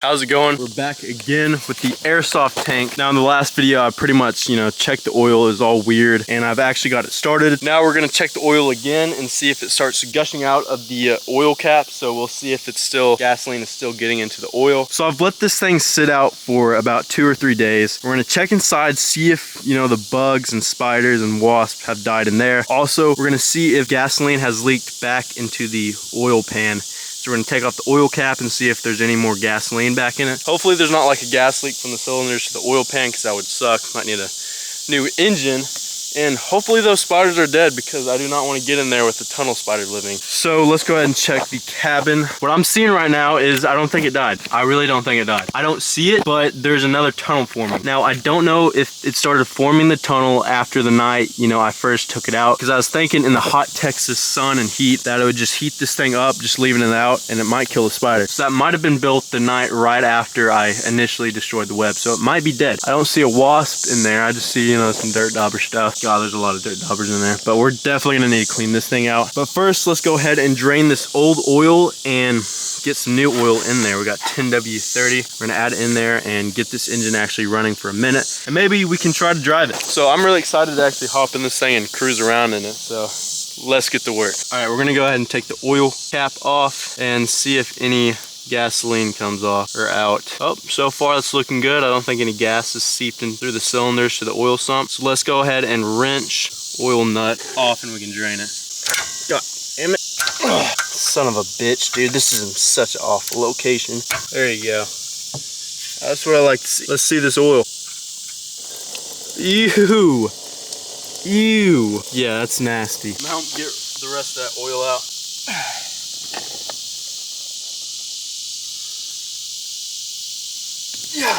How's it going? We're back again with the Airsoft Tank. Now in the last video, I pretty much, checked the oil is all weird and I've actually got it started. Now we're gonna check the oil again and see if it starts gushing out of the oil cap. So we'll see if it's still, gasoline is still getting into the oil. So I've let this thing sit out for about 2 or 3 days. We're gonna check inside, see if, the bugs and spiders and wasps have died in there. Also, we're gonna see if gasoline has leaked back into the oil pan. So we're gonna take off the oil cap and see if there's any more gasoline back in it. Hopefully there's not like a gas leak from the cylinders to the oil pan, because that would suck. Might need a new engine. And hopefully those spiders are dead, because I do not want to get in there with the tunnel spider living. So let's go ahead and check the cabin. What I'm seeing right now is I don't think it died. I really don't think it died. I don't see it, but there's another tunnel forming. Now I don't know if it started forming the tunnel after the night, I first took it out, because I was thinking in the hot Texas sun and heat that it would just heat this thing up, just leaving it out, and it might kill the spider. So that might have been built the night right after I initially destroyed the web. So it might be dead. I don't see a wasp in there. I just see, some dirt dauber stuff. God, there's a lot of dirt daubers in there, but we're definitely gonna need to clean this thing out. But first, let's go ahead and drain this old oil and get some new oil in there. We got 10W30. We're gonna add it in there and get this engine actually running for a minute, and maybe we can try to drive it. So I'm really excited to actually hop in this thing and cruise around in it. So let's get to work. All right, we're gonna go ahead and take the oil cap off and see if any gasoline comes off or out. Oh, so far it's looking good. I don't think any gas is seeping through the cylinders to the oil sump. So let's go ahead and wrench oil nut off and we can drain it. God damn it. Ugh, son of a bitch, dude. This is in such an awful location. There you go. That's what I like to see. Let's see this oil. Ew. Ew. Yeah, that's nasty. Now get the rest of that oil out. Yeah.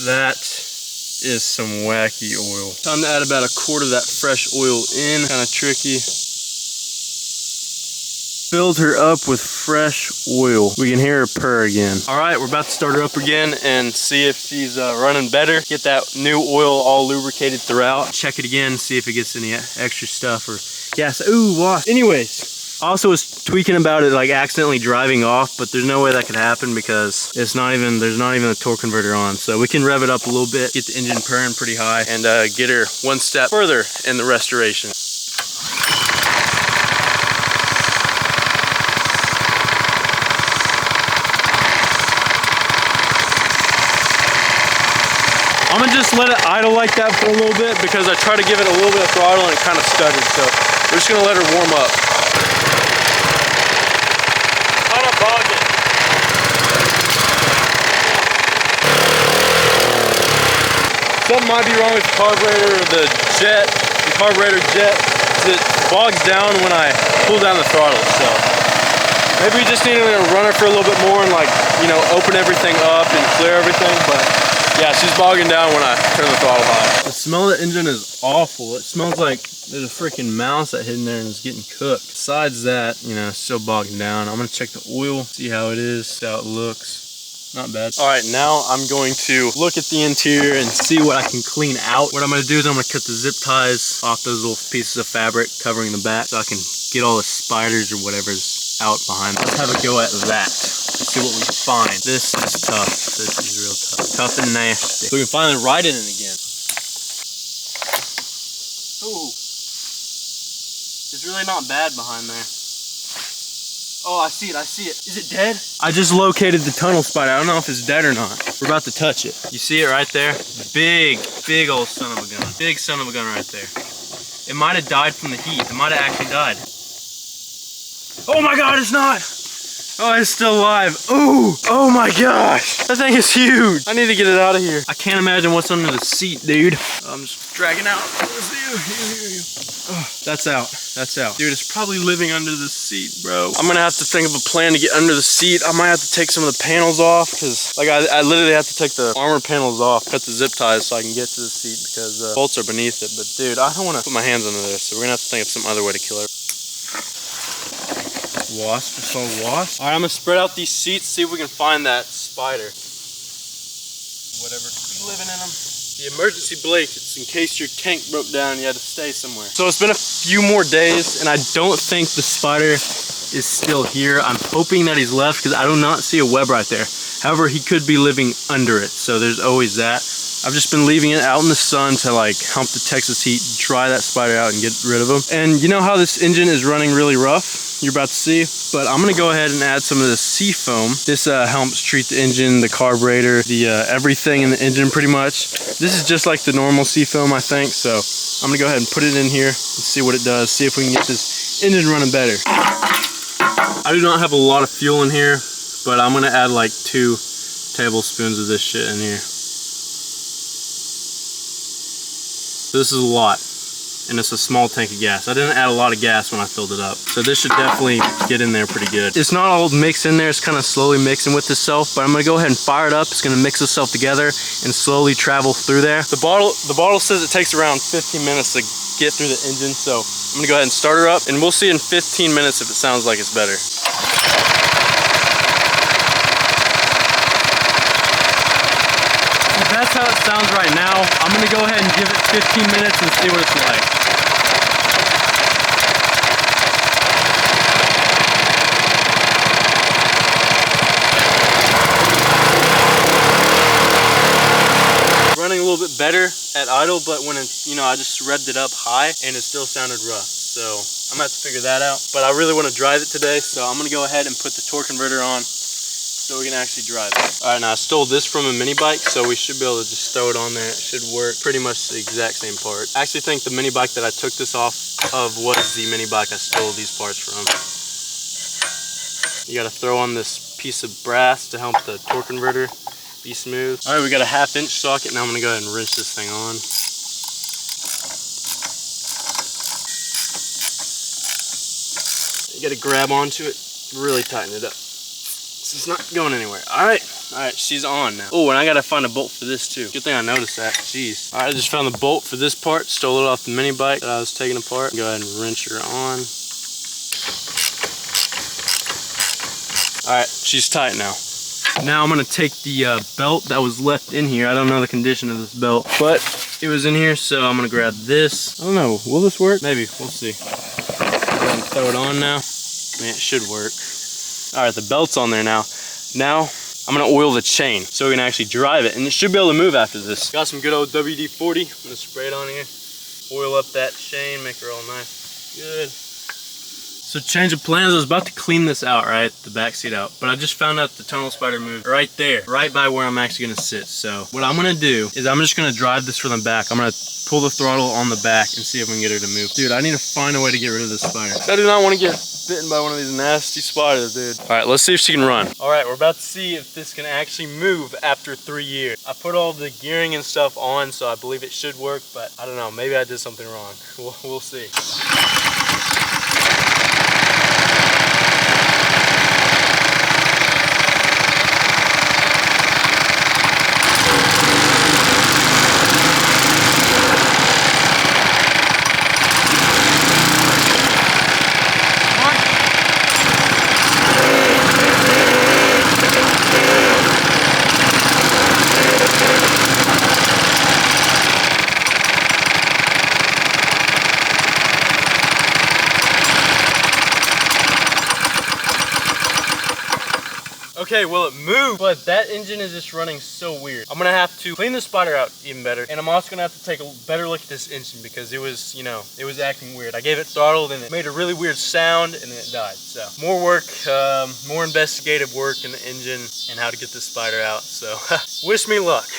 That is some wacky oil. Time to add about a quart of that fresh oil in. Kind of tricky. Filled her up with fresh oil. We can hear her purr again. All right, we're about to start her up again and see if she's running better. Get that new oil all lubricated throughout. Check it again, see if it gets any extra stuff or gas. Ooh, wasp. Anyways. I also was tweaking about it, like accidentally driving off, but there's no way that could happen because there's not even a torque converter on. So we can rev it up a little bit, get the engine purring pretty high, and get her one step further in the restoration. I'm gonna just let it idle like that for a little bit, because I tried to give it a little bit of throttle and it kind of stuttered. So we're just gonna let her warm up. Something might be wrong with the carburetor or the carburetor jet. It bogs down when I pull down the throttle. So maybe we just need to run her for a little bit more and open everything up and clear everything. But yeah, she's bogging down when I turn the throttle high. The smell of the engine is awful. It smells like there's a freaking mouse that hid in there and is getting cooked. Besides that, it's still bogging down. I'm gonna check the oil, see how it is, see how it looks. Not bad. All right, now I'm going to look at the interior and see what I can clean out. What I'm gonna do is I'm gonna cut the zip ties off those little pieces of fabric covering the back so I can get all the spiders or whatever's out behind. Let's have a go at that. Let's see what we find. This is tough. This is real tough. Tough and nasty. So we can finally ride in it again. Ooh. It's really not bad behind there. Oh, I see it, I see it. Is it dead? I just located the tunnel spider. I don't know if it's dead or not. We're about to touch it. You see it right there? Big old son of a gun. Big son of a gun right there. It might have died from the heat. It might have actually died. Oh my God, it's not. Oh, it's still alive. Ooh, oh my gosh. That thing is huge. I need to get it out of here. I can't imagine what's under the seat, dude. I'm just dragging out. Oh, that's out. That's out. Dude, it's probably living under the seat, bro. I'm gonna have to think of a plan to get under the seat. I might have to take some of the panels off, because I literally have to take the armor panels off, cut the zip ties so I can get to the seat, because bolts are beneath it. But dude, I don't want to put my hands under this, so we're gonna have to think of some other way to kill her. Wasp, I saw a wasp. All right, I'm gonna spread out these seats, see if we can find that spider. Whatever could be living in them. The emergency blankets in case your tank broke down and you had to stay somewhere. So it's been a few more days and I don't think the spider is still here. I'm hoping that he's left because I do not see a web right there. However, he could be living under it, so there's always that. I've just been leaving it out in the sun to like help the Texas heat dry that spider out and get rid of him. And you know how this engine is running really rough? You're about to see, but I'm gonna go ahead and add some of the sea foam. This helps treat the engine, the carburetor, the everything in the engine pretty much. This is just like the normal sea foam, I think, so I'm gonna go ahead and put it in here and see what it does, see if we can get this engine running better. I do not have a lot of fuel in here, but I'm gonna add like 2 tablespoons of this shit in here. So this is a lot, and it's a small tank of gas. I didn't add a lot of gas when I filled it up, so this should definitely get in there pretty good. It's not all mixed in there, it's kind of slowly mixing with itself, but I'm gonna go ahead and fire it up. It's gonna mix itself together and slowly travel through there. The bottle says it takes around 15 minutes to get through the engine, so I'm gonna go ahead and start her up, and we'll see in 15 minutes if it sounds like it's better. That's how it sounds right now. I'm gonna go ahead and give it 15 minutes and see what it's like. Running a little bit better at idle, but when it, I just revved it up high and it still sounded rough. So I'm gonna have to figure that out. But I really want to drive it today, so I'm gonna go ahead and put the torque converter on so we can actually drive it. All right, now I stole this from a mini bike, so we should be able to just throw it on there. It should work pretty much the exact same part. I actually think the mini bike that I took this off of was the mini bike I stole these parts from. You gotta throw on this piece of brass to help the torque converter be smooth. All right, we got a 1/2 inch socket. Now I'm gonna go ahead and wrench this thing on. You gotta grab onto it, really tighten it up. It's not going anywhere. All right, she's on now. Oh, and I gotta find a bolt for this too. Good thing I noticed that, jeez. All right, I just found the bolt for this part, stole it off the mini bike that I was taking apart. Go ahead and wrench her on. All right, she's tight now. Now I'm gonna take the belt that was left in here. I don't know the condition of this belt, but it was in here, so I'm gonna grab this. I don't know, will this work? Maybe, we'll see. Go ahead and throw it on now. Man, it should work. All right, the belt's on there now. Now, I'm gonna oil the chain so we can actually drive it, and it should be able to move after this. Got some good old WD-40. I'm gonna spray it on here. Oil up that chain, make her all nice, good. So change of plans, I was about to clean this out, right? The back seat out, but I just found out the tunnel spider moved right there, right by where I'm actually gonna sit. So what I'm gonna do is I'm just gonna drive this from the back. I'm gonna pull the throttle on the back and see if we can get her to move. Dude, I need to find a way to get rid of this spider. I do not want to get bitten by one of these nasty spiders, dude. All right, let's see if she can run. All right, we're about to see if this can actually move after 3 years. I put all the gearing and stuff on, so I believe it should work, but I don't know, maybe I did something wrong. We'll see. Okay, well it moved, but that engine is just running so weird. I'm gonna have to clean the spider out even better, and I'm also gonna have to take a better look at this engine because it was, it was acting weird. I gave it throttle and it made a really weird sound and then it died. So more work, more investigative work in the engine and how to get this spider out. So wish me luck.